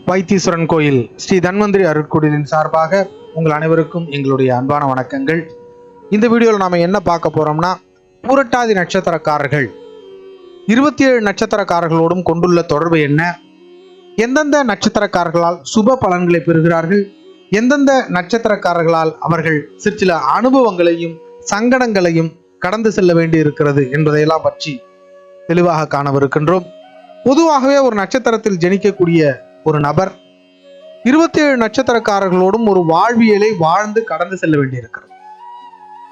வைத்தீஸ்வரன் கோயில் ஸ்ரீ தன்வந்திரி அருட்கொடிலின் சார்பாக உங்கள் அனைவருக்கும் எங்களுடைய அன்பான வணக்கங்கள். இந்த வீடியோவில் நாம் என்ன பார்க்க போறோம்னா, பூரட்டாதி நட்சத்திரக்காரர்கள் 27 நட்சத்திரக்காரர்களோடும் கொண்டுள்ள தொடர்பு என்ன, எந்தெந்த நட்சத்திரக்காரர்களால் சுப பலன்களை பெறுகிறார்கள், எந்தெந்த நட்சத்திரக்காரர்களால் அவர்கள் சிற்சில அனுபவங்களையும் சங்கடங்களையும் கடந்து செல்ல வேண்டி இருக்கிறது என்பதையெல்லாம் பற்றி தெளிவாக காணவிருக்கின்றோம். பொதுவாகவே ஒரு நட்சத்திரத்தில் ஜனிக்கக்கூடிய ஒரு நபர் 27 நட்சத்திரக்காரர்களோடும் ஒரு வாழ்வியலை வாழ்ந்து கடந்து செல்ல வேண்டியிருக்கிறது.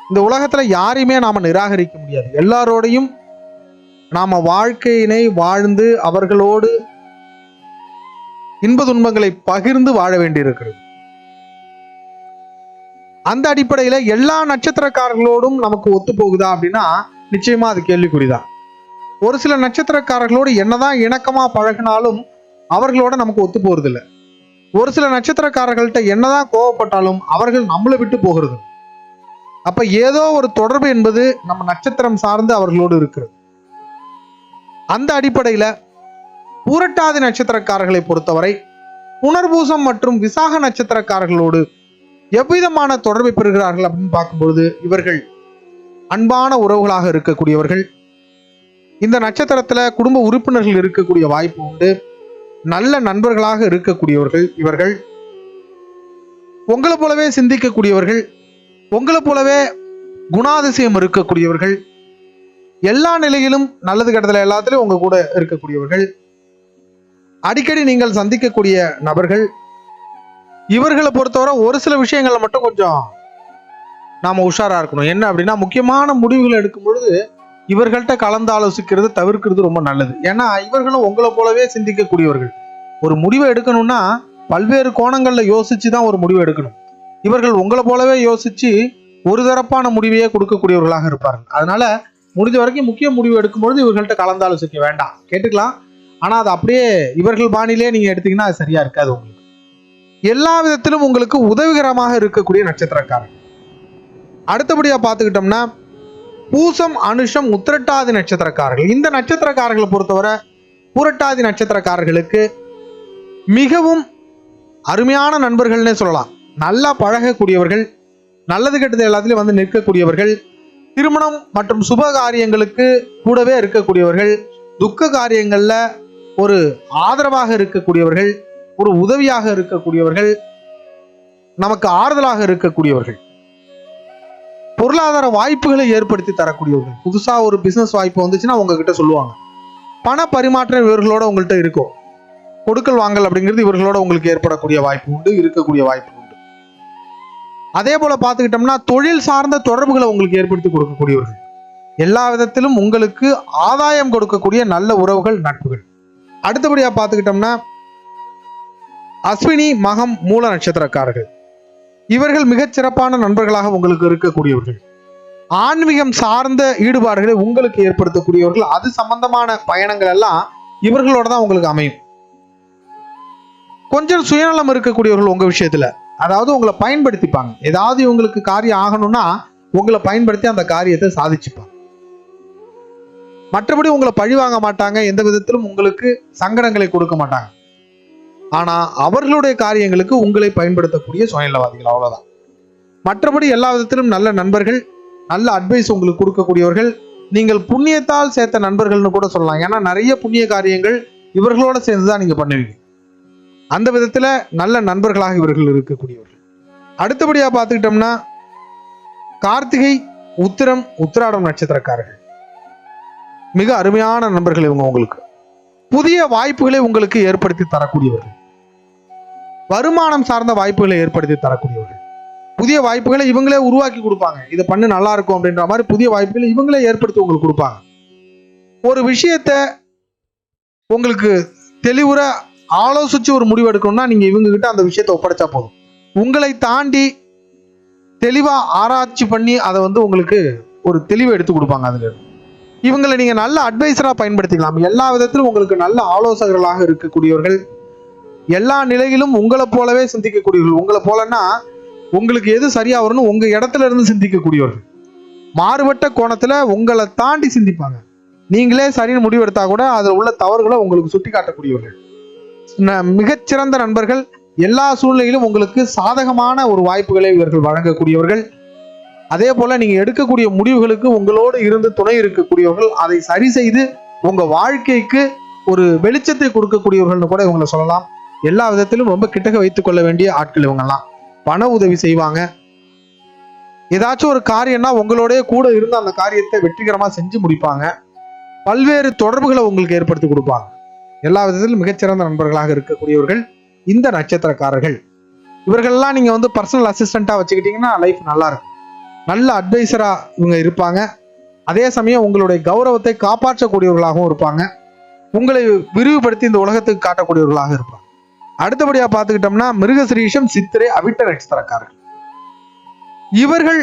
இந்த உலகத்துல யாரையுமே நாம நிராகரிக்க முடியாது. எல்லாரோடையும் நாம வாழ்க்கையினை வாழ்ந்து அவர்களோடு இன்ப துன்பங்களை பகிர்ந்து வாழ வேண்டியிருக்கிறது. அந்த அடிப்படையில எல்லா நட்சத்திரக்காரர்களோடும் நமக்கு ஒத்து போகுதா அப்படின்னா நிச்சயமா அது கேள்விக்குறிதான். ஒரு சில நட்சத்திரக்காரர்களோடு என்னதான் இணக்கமா பழகினாலும் அவர்களோட நமக்கு ஒத்து போறது இல்லை. ஒரு சில நட்சத்திரக்காரர்கள்ட்ட என்னதான் கோவப்பட்டாலும் அவர்கள் நம்மளை விட்டு போகிறது. அப்ப ஏதோ ஒரு தொடர்பு என்பது நம்ம நட்சத்திரம் சார்ந்து அவர்களோடு இருக்கிறது. அந்த அடிப்படையில பூரட்டாதி நட்சத்திரக்காரர்களை பொறுத்தவரை புனர்பூசம் மற்றும் விசாக நட்சத்திரக்காரர்களோடு எவ்விதமான தொடர்பை பெறுகிறார்கள் அப்படின்னு பார்க்கும்பொழுது, இவர்கள் அன்பான உறவுகளாக இருக்கக்கூடியவர்கள். இந்த நட்சத்திரத்துல குடும்ப உறுப்பினர்கள் இருக்கக்கூடிய வாய்ப்பு உண்டு. நல்ல நண்பர்களாக இருக்கக்கூடியவர்கள் இவர்கள். உங்களை போலவே சிந்திக்கக்கூடியவர்கள், உங்களை போலவே குணாதிசயம் இருக்கக்கூடியவர்கள், எல்லா நிலையிலும் நல்லது கெட்டதுல எல்லாத்திலும் உங்க கூட இருக்கக்கூடியவர்கள், அடிக்கடி நீங்கள் சந்திக்கக்கூடிய நபர்கள். இவர்களை பொறுத்தவரை ஒரு சில விஷயங்கள்ல மட்டும் கொஞ்சம் நாம உஷாரா இருக்கணும். என்ன அப்படின்னா, முக்கியமான முடிவுகளை எடுக்கும் பொழுது இவர்கள்ட்ட கலந்து ஆலோசிக்கிறது தவிர்க்கிறது ரொம்ப நல்லது. ஏன்னா இவர்களும் உங்களை போலவே சிந்திக்கக்கூடியவர்கள். ஒரு முடிவை எடுக்கணும்னா பல்வேறு கோணங்கள்ல யோசிச்சு தான் ஒரு முடிவை எடுக்கணும். இவர்கள் உங்களை போலவே யோசிச்சு ஒரு தரப்பான முடிவையே கொடுக்கக்கூடியவர்களாக இருப்பார்கள். அதனால முடிஞ்ச வரைக்கும் முக்கிய முடிவு எடுக்கும்பொழுது இவர்கள்ட்ட கலந்து ஆலோசிக்க வேண்டாம். கேட்டுக்கலாம், ஆனா அது அப்படியே இவர்கள் பாணியிலே நீங்க எடுத்தீங்கன்னா அது சரியா இருக்காது. உங்களுக்கு எல்லா விதத்திலும் உங்களுக்கு உதவிகரமாக இருக்கக்கூடிய நட்சத்திரக்காரர்கள். அடுத்தபடியா பார்த்துக்கிட்டோம்னா, பூசம், அனுஷம், உத்திரட்டாதி நட்சத்திரக்காரர்கள். இந்த நட்சத்திரக்காரர்களை பொறுத்தவரை பூரட்டாதி நட்சத்திரக்காரர்களுக்கு மிகவும் அருமையான நண்பர்கள்னே சொல்லலாம். நல்லா பழகக்கூடியவர்கள், நல்லது கெட்டது எல்லாத்திலையும் வந்து நிற்கக்கூடியவர்கள், திருமணம் மற்றும் சுப காரியங்களுக்கு கூடவே இருக்கக்கூடியவர்கள், துக்க காரியங்கள்ல ஒரு ஆதரவாக இருக்கக்கூடியவர்கள், ஒரு உதவியாக இருக்கக்கூடியவர்கள், நமக்கு ஆறுதலாக இருக்கக்கூடியவர்கள், பொருளாதார வாய்ப்புகளை ஏற்படுத்தி தரக்கூடியவர்கள். புதுசா ஒரு பிசினஸ் வாய்ப்பு வந்துச்சுன்னா உங்ககிட்ட சொல்லுவாங்க. பண பரிமாற்றம் இவர்களோட உங்கள்கிட்ட இருக்கும். கொடுக்கல் வாங்கல் அப்படிங்கிறது இவர்களோட உங்களுக்கு ஏற்படக்கூடிய வாய்ப்பு உண்டு, இருக்கக்கூடிய வாய்ப்பு உண்டு. அதே போல பார்த்துக்கிட்டோம்னா, தொழில் சார்ந்த தொடர்புகளை உங்களுக்கு ஏற்படுத்தி கொடுக்கக்கூடியவர்கள், எல்லா விதத்திலும் உங்களுக்கு ஆதாயம் கொடுக்கக்கூடிய நல்ல உறவுகள், நட்புகள். அடுத்தபடியா பார்த்துக்கிட்டோம்னா, அஸ்வினி, மகம், மூல நட்சத்திரக்காரர்கள். இவர்கள் மிகச் சிறப்பான நண்பர்களாக உங்களுக்கு இருக்கக்கூடியவர்கள். ஆன்மீகம் சார்ந்த ஈடுபாடுகளை உங்களுக்கு ஏற்படுத்தக்கூடியவர்கள். அது சம்பந்தமான பயணங்கள் எல்லாம் இவர்களோட தான் உங்களுக்கு அமையும். கொஞ்சம் சுயநலம் இருக்கக்கூடியவர்கள் உங்க விஷயத்துல, அதாவது உங்களை பயன்படுத்திப்பாங்க. ஏதாவது இவங்களுக்கு காரியம் ஆகணும்னா உங்களை பயன்படுத்தி அந்த காரியத்தை சாதிச்சுப்பாங்க. மற்றபடி உங்களை பழி வாங்க மாட்டாங்க, எந்த விதத்திலும் உங்களுக்கு சங்கடங்களை கொடுக்க மாட்டாங்க. ஆனா அவர்களுடைய காரியங்களுக்கு உங்களை பயன்படுத்தக்கூடிய சுயநலவாதிகள், அவ்வளவுதான். மற்றபடி எல்லா விதத்திலும் நல்ல நண்பர்கள், நல்ல அட்வைஸ் உங்களுக்கு கொடுக்கக்கூடியவர்கள். நீங்கள் புண்ணியத்தால் சேர்த்த நண்பர்கள்னு கூட சொல்லலாம். ஏன்னா நிறைய புண்ணிய காரியங்கள் இவர்களோட சேர்ந்துதான் நீங்க பண்ணுவீங்க. அந்த விதத்துல நல்ல நண்பர்களாக இவர்கள் இருக்கக்கூடியவர்கள். அடுத்தபடியா பார்த்துக்கிட்டோம்னா, கார்த்திகை, உத்திரம், உத்திராடம் நட்சத்திரக்காரர்கள் மிக அருமையான நண்பர்கள். இவங்க உங்களுக்கு புதிய வாய்ப்புகளை உங்களுக்கு ஏற்படுத்தி தரக்கூடியவர்கள், வருமானம் சார்ந்த வாய்ப்புகளை ஏற்படுத்தி தரக்கூடியவர்கள். புதிய வாய்ப்புகளை இவங்களே உருவாக்கி கொடுப்பாங்க. இதை பண்ணு நல்லா இருக்கும் அப்படின்ற மாதிரி புதிய வாய்ப்புகளை இவங்களே ஏற்படுத்தி உங்களுக்கு கொடுப்பாங்க. ஒரு விஷயத்தை உங்களுக்கு தெளிவுற ஆலோசிச்சு ஒரு முடிவு எடுக்கணும்னா நீங்க இவங்க கிட்ட அந்த விஷயத்தை ஒப்படைச்சா போதும். உங்களை தாண்டி தெளிவா ஆராய்ச்சி பண்ணி அதை உங்களுக்கு ஒரு தெளிவை எடுத்து கொடுப்பாங்க. அதுல இவங்களை நீங்க நல்ல அட்வைசரா பயன்படுத்திக்கலாம். எல்லா விதத்திலும் உங்களுக்கு நல்ல ஆலோசகர்களாக இருக்கக்கூடியவர்கள், எல்லா நிலையிலும் உங்களை போலவே சிந்திக்கக்கூடியவர்கள். உங்களை போலன்னா உங்களுக்கு எது சரியா வரும்னு உங்க இடத்துல இருந்து சிந்திக்கக்கூடியவர்கள். மாறுபட்ட கோணத்துல உங்களை தாண்டி சிந்திப்பாங்க. நீங்களே சரின்னு முடிவெடுத்தா கூட அதில் உள்ள தவறுகளை உங்களுக்கு சுட்டி காட்டக்கூடியவர்கள். மிகச்சிறந்த நண்பர்கள். எல்லா சூழ்நிலையிலும் உங்களுக்கு சாதகமான ஒரு வாய்ப்புகளை இவர்கள் வழங்கக்கூடியவர்கள். அதே போல நீங்க எடுக்கக்கூடிய முடிவுகளுக்கு உங்களோடு இருந்து துணை இருக்கக்கூடியவர்கள். அதை சரி செய்து உங்க வாழ்க்கைக்கு ஒரு வெளிச்சத்தை கொடுக்கக்கூடியவர்கள்னு கூட இவங்களை சொல்லலாம். எல்லா விதத்திலும் ரொம்ப கிட்டக வைத்துக் கொள்ள வேண்டிய ஆட்கள் இவங்கெல்லாம். பண உதவி செய்வாங்க. ஏதாச்சும் ஒரு காரியம்னா உங்களோடய கூட இருந்து அந்த காரியத்தை வெற்றிகரமா செஞ்சு முடிப்பாங்க. பல்வேறு தொடர்புகளை உங்களுக்கு ஏற்படுத்தி கொடுப்பாங்க. எல்லா விதத்திலும் மிகச்சிறந்த நண்பர்களாக இருக்கக்கூடியவர்கள் இந்த நட்சத்திரக்காரர்கள். இவர்கள்லாம் நீங்க வந்து பர்சனல் அசிஸ்டண்டா வச்சுக்கிட்டீங்கன்னா லைஃப் நல்லா இருக்கும். நல்ல அட்வைசரா இவங்க இருப்பாங்க. அதே சமயம் உங்களுடைய கௌரவத்தை காப்பாற்றக்கூடியவர்களாகவும் இருப்பாங்க. உங்களை விரிவுபடுத்தி இந்த உலகத்துக்கு காட்டக்கூடியவர்களாக இருப்பாங்க. அடுத்தபடியா பார்த்துக்கிட்டோம்னா மிருகசிரீஷம், சித்திரை, அவிட்ட நட்சத்திரக்காரர்கள். இவர்கள்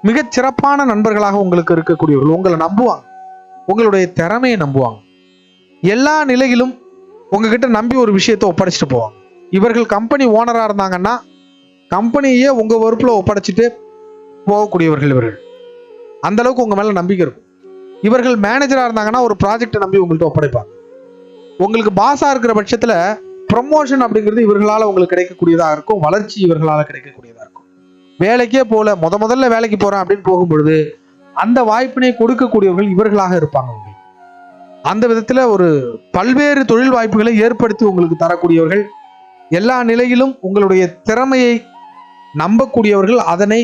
மிகச் சிறப்பான நண்பர்களாக உங்களுக்கு இருக்கக்கூடியவர்கள். உங்களை நம்புவாங்க, உங்களுடைய திறமையை நம்புவாங்க. எல்லா நிலையிலும் உங்ககிட்ட நம்பி ஒரு விஷயத்தை ஒப்படைச்சிட்டு போவாங்க. இவர்கள் கம்பெனி ஓனரா இருந்தாங்கன்னா கம்பெனியே உங்க பொறுப்புல ஒப்படைச்சிட்டு போகக்கூடியவர்கள் இவர்கள். அந்த அளவுக்கு உங்க மேல நம்பிக்கை இருக்கும். இவர்கள் மேனேஜரா இருந்தாங்கன்னா ஒரு ப்ராஜெக்டை நம்பி உங்கள்கிட்ட ஒப்படைப்பாங்க. உங்களுக்கு பாஸா இருக்கிற பட்சத்துல ப்ரமோஷன் அப்படிங்கிறது இவர்களால உங்களுக்கு கிடைக்கக்கூடியதாக இருக்கும். வளர்ச்சி இவர்களால கிடைக்கக்கூடியதா இருக்கும். வேலைக்கே போல முதல்ல வேலைக்கு போறேன் அப்படின்னு போகும்பொழுது அந்த வாய்ப்பினை கொடுக்கக்கூடியவர்கள் இவர்களாக இருப்பாங்க. அந்த விதத்துல ஒரு பல்வேறு தொழில் வாய்ப்புகளை ஏற்படுத்தி உங்களுக்கு தரக்கூடியவர்கள். எல்லா நிலையிலும் உங்களுடைய திறமையை நம்பக்கூடியவர்கள், அதனை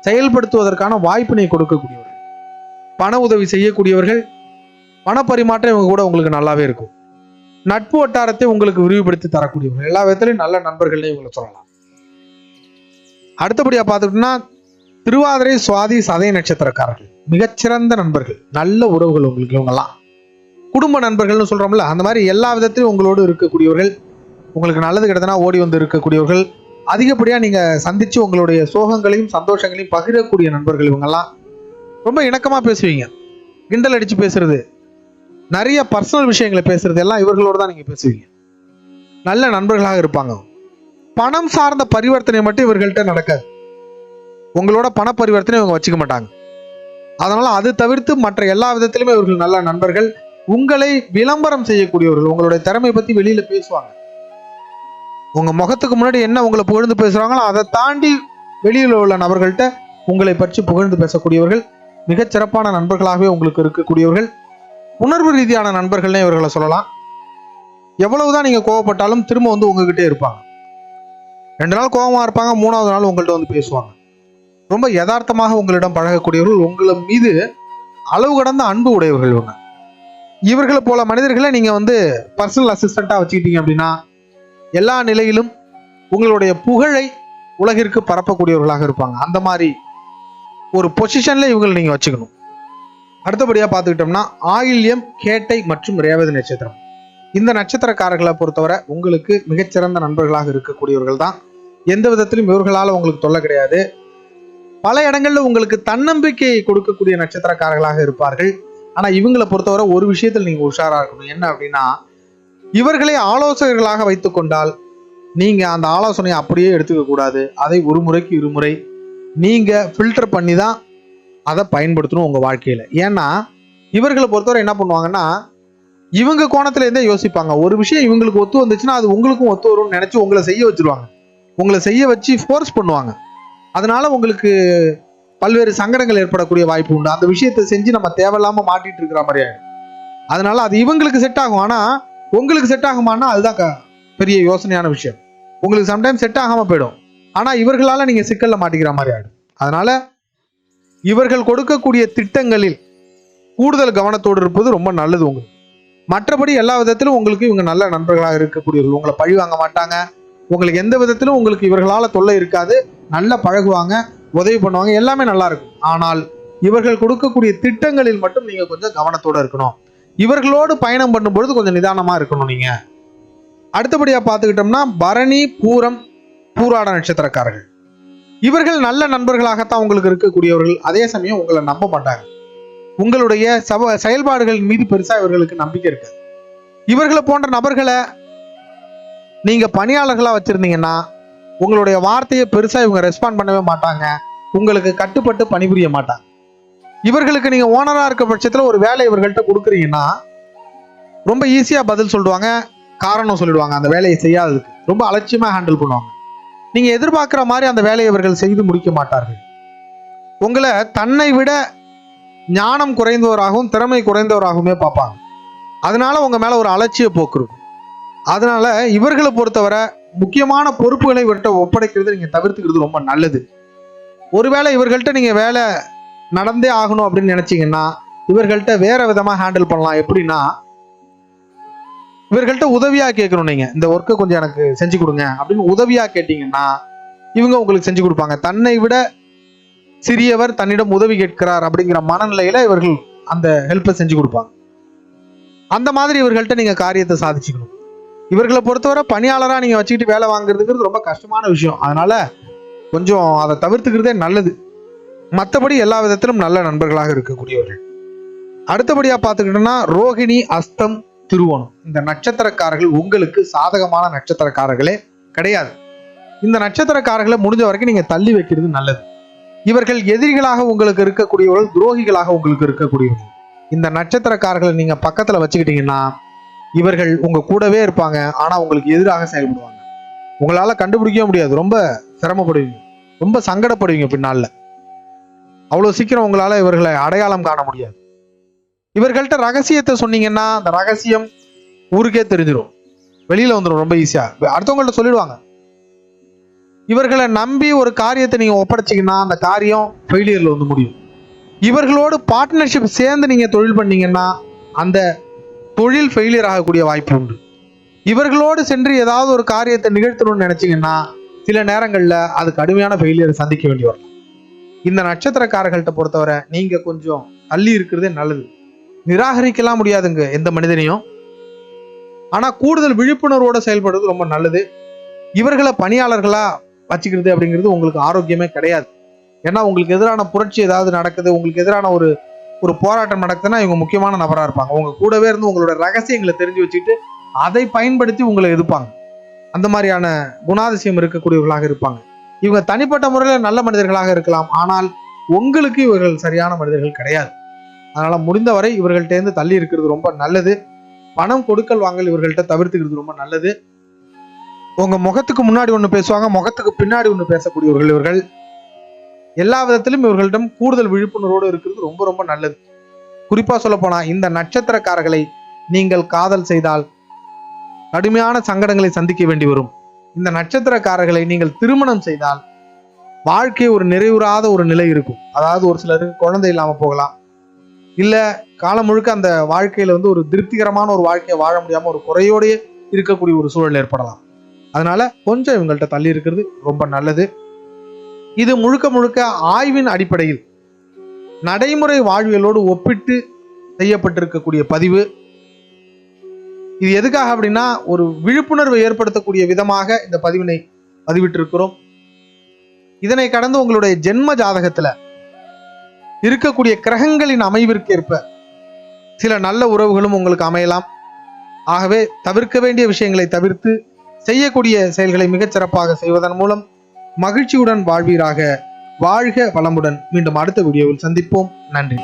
செயல்படுத்துவதற்கான வாய்ப்பினை கொடுக்கக்கூடியவர்கள், பண உதவி செய்யக்கூடியவர்கள். பண பரிமாற்றம் இவங்க கூட உங்களுக்கு நல்லாவே இருக்கும். நட்பு வட்டாரத்தை உங்களுக்கு விரிவுபடுத்தி தரக்கூடியவர்கள். எல்லா விதத்திலையும் நல்ல நண்பர்களே இவங்களை சொல்லலாம். அடுத்தபடியா பார்த்துக்கிட்டோம்னா திருவாதிரை, சுவாதி, சதய நட்சத்திரக்காரர்கள் மிகச்சிறந்த நண்பர்கள். நல்ல உறவுகள் உங்களுக்கு இவங்கெல்லாம். குடும்ப நண்பர்கள்னு சொல்றோம்ல, அந்த மாதிரி எல்லா விதத்திலும் உங்களோடு இருக்கக்கூடியவர்கள். உங்களுக்கு நல்லது கிடைத்தனா ஓடி வந்து இருக்கக்கூடியவர்கள். அதிகப்படியா நீங்க சந்திச்சு உங்களுடைய சோகங்களையும் சந்தோஷங்களையும் பகிரக்கூடிய நண்பர்கள் இவங்கெல்லாம். ரொம்ப இணக்கமா பேசுவீங்க. கிண்டல் அடிச்சு பேசுறது, நிறைய பர்சனல் விஷயங்களை பேசுறது எல்லாம் இவர்களோடு தான் நீங்க பேசுவீங்க. நல்ல நண்பர்களாக இருப்பாங்க. பணம் சார்ந்த பரிவர்த்தனை மட்டும் இவர்கள்ட்ட நடக்காது. உங்களோட பண பரிவர்த்தனை இவங்க வச்சுக்க மாட்டாங்க. அதனால அது தவிர்த்து மற்ற எல்லா விதத்திலுமே இவர்கள் நல்ல நண்பர்கள். உங்களை விளம்பரம் செய்யக்கூடியவர்கள். உங்களுடைய திறமை பத்தி வெளியில பேசுவாங்க. உங்க முகத்துக்கு முன்னாடி என்ன உங்களை புகழ்ந்து பேசுறாங்களோ அதை தாண்டி வெளியில உள்ள நபர்கள்ட்ட உங்களை பற்றி புகழ்ந்து பேசக்கூடியவர்கள். மிகச் சிறப்பான நண்பர்களாகவே உங்களுக்கு இருக்கக்கூடியவர்கள். உணர்வு ரீதியான நண்பர்கள்னே இவர்களை சொல்லலாம். எவ்வளவுதான் நீங்க கோவப்பட்டாலும் திரும்ப வந்து உங்ககிட்டே இருப்பாங்க. 2 நாள் கோபமா இருப்பாங்க, 3வது நாள் உங்கள்கிட்ட வந்து பேசுவாங்க. ரொம்ப யதார்த்தமாக உங்களிடம் பழகக்கூடியவர்கள். உங்களை மீது அளவு கடந்த அன்பு உடையவர்கள் இவங்க. இவர்களை போல மனிதர்களை நீங்க வந்து பர்சனல் அசிஸ்டண்டா வச்சுக்கிட்டீங்க அப்படின்னா எல்லா நிலையிலும் உங்களுடைய புகழை உலகிற்கு பரப்பக்கூடியவர்களாக இருப்பாங்க. அந்த மாதிரி ஒரு பொசிஷன்ல இவங்களை நீங்க வச்சுக்கணும். அடுத்தபடியா பார்த்துக்கிட்டோம்னா ஆயில்யம், கேட்டை மற்றும் ரேவதி நட்சத்திரம். இந்த நட்சத்திரக்காரர்களை பொறுத்தவரை உங்களுக்கு மிகச்சிறந்த நண்பர்களாக இருக்கக்கூடியவர்கள் தான். எந்த விதத்திலும் இவர்களால் உங்களுக்கு தொல்லை கிடையாது. பல இடங்கள்ல உங்களுக்கு தன்னம்பிக்கையை கொடுக்கக்கூடிய நட்சத்திரக்காரர்களாக இருப்பார்கள். ஆனா இவங்களை பொறுத்தவரை ஒரு விஷயத்தில் நீங்க உஷாரா இருக்கணும். என்ன அப்படின்னா, இவர்களை ஆலோசகர்களாக வைத்துக் கொண்டால் நீங்க அந்த ஆலோசனையை அப்படியே எடுத்துக்க கூடாது. அதை ஒரு முறைக்கு இருமுறை நீங்க ஃபில்டர் பண்ணி தான் அதை பயன்படுத்தணும் உங்க வாழ்க்கையில. ஏன்னா இவர்களை பொறுத்தவரை என்ன பண்ணுவாங்கன்னா, இவங்க கோணத்துல இருந்தே யோசிப்பாங்க. ஒரு விஷயம் இவங்களுக்கு ஒத்து வந்துச்சுன்னா அது உங்களுக்கும் ஒத்து வரும்னு நினைச்சு உங்களை செய்ய வச்சிருவாங்க. உங்களை செய்ய வச்சு ஃபோர்ஸ் பண்ணுவாங்க. அதனால உங்களுக்கு பல்வேறு சங்கடங்கள் ஏற்படக்கூடிய வாய்ப்பு உண்டு. அந்த விஷயத்தை செஞ்சு நம்ம தேவையில்லாம மாட்டிட்டு இருக்கிற மாதிரி ஆயிடும். அதனால அது இவங்களுக்கு செட் ஆகும். ஆனா உங்களுக்கு செட் ஆகுமானா அதுதான் பெரிய யோசனையான விஷயம். உங்களுக்கு சம்டைம் செட் ஆகாம போயிடும். ஆனா இவர்களால நீங்க சிக்கல்ல மாட்டிக்கிற மாதிரி ஆயிடும். அதனால இவர்கள் கொடுக்கக்கூடிய திட்டங்களில் கூடுதல் கவனத்தோடு இருப்பது ரொம்ப நல்லது உங்களுக்கு. மற்றபடி எல்லா விதத்திலும் உங்களுக்கு இவங்க நல்ல நண்பர்களாக இருக்கக்கூடியவர்கள். உங்களை பழி வாங்க மாட்டாங்க. உங்களுக்கு எந்த விதத்திலும் உங்களுக்கு இவர்களால தொல்லை இருக்காது. நல்லா பழகுவாங்க, உதவி பண்ணுவாங்க, எல்லாமே நல்லா இருக்கும். ஆனால் இவர்கள் கொடுக்கக்கூடிய திட்டங்களில் மட்டும் நீங்க கொஞ்சம் கவனத்தோட இருக்கணும். இவர்களோடு பயணம் பண்ணும்பொழுது கொஞ்சம் நிதானமா இருக்கணும் நீங்க. அடுத்தபடியா பார்த்துக்கிட்டோம்னா பரணி, பூரம், பூராட நட்சத்திரக்காரர்கள். இவர்கள் நல்ல நண்பர்களாகத்தான் உங்களுக்கு இருக்கக்கூடியவர்கள். அதே சமயம் உங்களை நம்ப மாட்டாங்க. உங்களுடைய செயல்பாடுகள் மீது பெருசா இவர்களுக்கு நம்பிக்கை இருக்கு. இவர்களை போன்ற நபர்களை நீங்க பணியாளர்களா வச்சிருந்தீங்கன்னா உங்களுடைய வார்த்தையை பெருசா இவங்க ரெஸ்பாண்ட் பண்ணவே மாட்டாங்க. உங்களுக்கு கட்டுப்பட்டு பணிபுரிய மாட்டாங்க. இவர்களுக்கு நீங்க ஓனரா இருக்க பட்சத்துல ஒரு வேலை இவர்கள்ட்ட கொடுக்குறீங்கன்னா ரொம்ப ஈஸியா பதில் சொல்லுவாங்க. காரணம் சொல்லிடுவாங்க அந்த வேலையை செய்யாததுக்கு. ரொம்ப அலட்சியமா ஹேண்டில் பண்ணுவாங்க. நீங்க எதிர்பார்க்கிற மாதிரி அந்த வேலையை இவர்கள் செய்து முடிக்க மாட்டார்கள். உங்களை தன்னை விட ஞானம் குறைந்தவராகவும் திறமை குறைந்தவராகவுமே பார்ப்பாங்க. அதனால உங்க மேல ஒரு அலட்சிய போக்கு இருக்கும். அதனால இவர்களை பொறுத்தவரை முக்கியமான பொறுப்புகளை இவர்கிட்ட ஒப்படைக்கிறது நீங்க தவிர்த்துக்கிறது ரொம்ப நல்லது. ஒருவேளை இவர்கள்ட்ட நீங்க வேலை நடந்தே ஆகணும் அப்படின்னு நினைச்சீங்கன்னா இவர்கள்ட்ட வேற விதமா ஹேண்டில் பண்ணலாம். எப்படின்னா, இவர்கள்ட்ட உதவியா கேட்கணும். நீங்க இந்த ஒர்க்கை கொஞ்சம் எனக்கு செஞ்சு கொடுங்க அப்படின்னு உதவியா கேட்டீங்கன்னா இவங்க உங்களுக்கு செஞ்சு கொடுப்பாங்க. தன்னை விட சிறியவர் தன்னிடம் உதவி கேட்கிறார் அப்படிங்கிற மனநிலையில இவர்கள் அந்த ஹெல்ப்பை செஞ்சு கொடுப்பாங்க. அந்த மாதிரி இவர்கள்ட்ட நீங்க காரியத்தை சாதிச்சுக்கணும். இவர்களை பொறுத்தவரை பணியாளரா நீங்க வச்சுக்கிட்டு வேலை வாங்குறதுங்கிறது ரொம்ப கஷ்டமான விஷயம். அதனால கொஞ்சம் அதை தவிர்த்துக்கிறதே நல்லது. மற்றபடி எல்லா விதத்திலும் நல்ல நண்பர்களாக இருக்கக்கூடியவர்கள். அடுத்தபடியா பார்த்துக்கிட்டோம்னா ரோகிணி, அஸ்தம், திருவோணம் இந்த நட்சத்திரக்காரர்கள் உங்களுக்கு சாதகமான நட்சத்திரக்காரர்களே கிடையாது. இந்த நட்சத்திரக்காரர்களை முடிஞ்ச வரைக்கும் நீங்க தள்ளி வைக்கிறது நல்லது. இவர்கள் எதிரிகளாக உங்களுக்கு இருக்கக்கூடியவர்கள், துரோகிகளாக உங்களுக்கு இருக்கக்கூடியவர்கள். இந்த நட்சத்திரக்காரர்களை நீங்க பக்கத்துல வச்சுக்கிட்டீங்கன்னா இவர்கள் உங்க கூடவே இருப்பாங்க. ஆனா உங்களுக்கு எதிராக செயல்படுவாங்க. உங்களால கண்டுபிடிக்கவே முடியாது. ரொம்ப சிரமப்படுவீங்க, ரொம்ப சங்கடப்படுவீங்க. பின்னால அவ்வளவு சீக்கிரம் உங்களால இவர்களை அடையாளம் காண முடியாது. இவர்கள்ட்ட ரகசியத்தை சொன்னீங்கன்னா அந்த ரகசியம் ஊருக்கே தெரிஞ்சிடும், வெளியில வந்துடும் ரொம்ப ஈஸியா. அடுத்தவங்கள்ட்ட சொல்லிடுவாங்க. இவர்களை நம்பி ஒரு காரியத்தை நீங்க ஒப்படைச்சிங்கன்னா அந்த காரியம் ஃபெயிலியர்ல வந்து முடியும். இவர்களோடு பார்ட்னர்ஷிப் சேர்ந்து நீங்க தொழில் பண்ணீங்கன்னா அந்த தொழில் ஃபெயிலியர் ஆகக்கூடிய வாய்ப்பு உண்டு. இவர்களோடு சென்று ஏதாவது ஒரு காரியத்தை நிகழ்த்தணும்னு நினைச்சீங்கன்னா சில நேரங்கள்ல அது கடுமையான ஃபெயிலியரை சந்திக்க வேண்டி வரும். இந்த நட்சத்திரக்காரர்கள்ட்ட பொறுத்தவரை நீங்க கொஞ்சம் தள்ளி இருக்கிறதே நல்லது. நிராகரிக்கலாம் முடியாதுங்க எந்த மனிதனையும். ஆனா கூடுதல் விழிப்புணர்வோட செயல்படுறது ரொம்ப நல்லது. இவர்களை பணியாளர்களா வச்சுக்கிறது அப்படிங்கிறது உங்களுக்கு ஆரோக்கியமே கிடையாது. ஏன்னா உங்களுக்கு எதிரான புரட்சி ஏதாவது நடக்குது, உங்களுக்கு எதிரான ஒரு போராட்டம் நடக்குதுன்னா இவங்க முக்கியமான நபரா இருப்பாங்க. உங்க கூடவே இருந்து உங்களோட ரகசியங்களை தெரிஞ்சு வச்சுட்டு அதை பயன்படுத்தி உங்களை எதிர்ப்பாங்க. அந்த மாதிரியான குணாதிசயம் இருக்கக்கூடியவர்களாக இருப்பாங்க. இவங்க தனிப்பட்ட முறையில் நல்ல மனிதர்களாக இருக்கலாம், ஆனால் உங்களுக்கு இவர்கள் சரியான மனிதர்கள் கிடையாது. அதனால முடிந்தவரை இவர்கள்ட்ட இருந்து தள்ளி இருக்கிறது ரொம்ப நல்லது. பணம் கொடுக்கல் வாங்கல் இவர்கள்ட்ட தவிர்த்துக்கிறது ரொம்ப நல்லது. உங்க முகத்துக்கு முன்னாடி ஒண்ணு பேசுவாங்க, முகத்துக்கு பின்னாடி ஒண்ணு பேசக்கூடியவர்கள் இவர்கள். எல்லா விதத்திலும் இவர்களிடம் கூடுதல் விழிப்புணர்வோடு இருக்கிறது ரொம்ப ரொம்ப நல்லது. குறிப்பா சொல்ல போனா இந்த நட்சத்திரக்காரர்களை நீங்கள் காதல் செய்தால் கடுமையான சங்கடங்களை சந்திக்க வேண்டி வரும். இந்த நட்சத்திரக்காரர்களை நீங்கள் திருமணம் செய்தால் வாழ்க்கை ஒரு நிறைவுறாத ஒரு நிலை இருக்கும். அதாவது ஒரு சிலருக்கு குழந்தை இல்லாம போகலாம், இல்ல காலம் முழுக்க அந்த வாழ்க்கையில ஒரு திருப்திகரமான ஒரு வாழ்க்கையை வாழ முடியாம ஒரு குறையோடய இருக்கக்கூடிய ஒரு சூழல் ஏற்படலாம். அதனால கொஞ்சம் இவங்கள்ட்ட தள்ளி இருக்கிறது ரொம்ப நல்லது. இது முழுக்க முழுக்க ஆய்வின் அடிப்படையில் நடைமுறை வாழ்வியலோடு ஒப்பிட்டு செய்யப்பட்டிருக்கக்கூடிய பதிவு. இது எதுக்காக அப்படின்னா ஒரு விழிப்புணர்வை ஏற்படுத்தக்கூடிய விதமாக இந்த பதிவினை பதிவிட்டிருக்கிறோம். இதனை கடந்து உங்களுடைய ஜென்ம ஜாதகத்துல இருக்கக்கூடிய கிரகங்களின் அமைவிற்கேற்ப சில நல்ல உறவுகளும் உங்களுக்கு அமையலாம். ஆகவே தவிர்க்க வேண்டிய விஷயங்களை தவிர்த்து செய்யக்கூடிய செயல்களை மிகச் சிறப்பாக செய்வதன் மூலம் மகிழ்ச்சியுடன் வாழ்வீராக. வாழ்க வளமுடன். மீண்டும் அடுத்த வீடியோவில் சந்திப்போம். நன்றி.